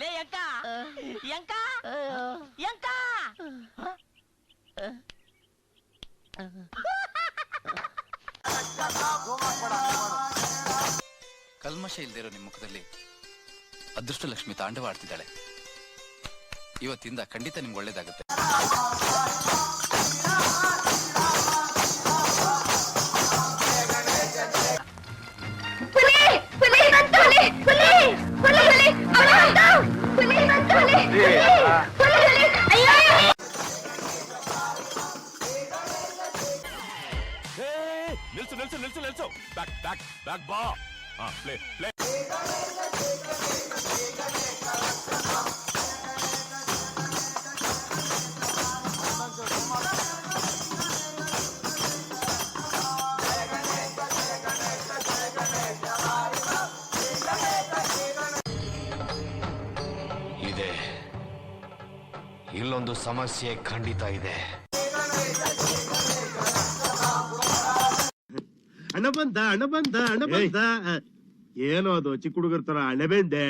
ಲೇ ಅಂಕ ಅಂಕ ಅಂಕ ಕಲ್ಮಶ ಇಲ್ದಿರೋ ನಿಮ್ಮ ಮುಖದಲ್ಲಿ ಅದೃಷ್ಟ ಲಕ್ಷ್ಮಿ ತಾಂಡವ ಆಡ್ತಿದ್ದಾಳೆ. ಇವತ್ತಿಂದ ಖಂಡಿತ ನಿಮ್ಗೆ ಒಳ್ಳೇದಾಗುತ್ತೆ. ನಿಲ್ಸು ಬ್ಯಾಕ್ ಬಾ. ಪ್ಲೇ ಇದೆ. ಇಲ್ಲೊಂದು ಸಮಸ್ಯೆ ಖಂಡಿತ ಇದೆ. ಹಣ ಬಂದ ಏನೋ ಅದು ಚಿಕ್ಕ ಹುಡುಗರ ತರ ಅಣಬೆಂದೆ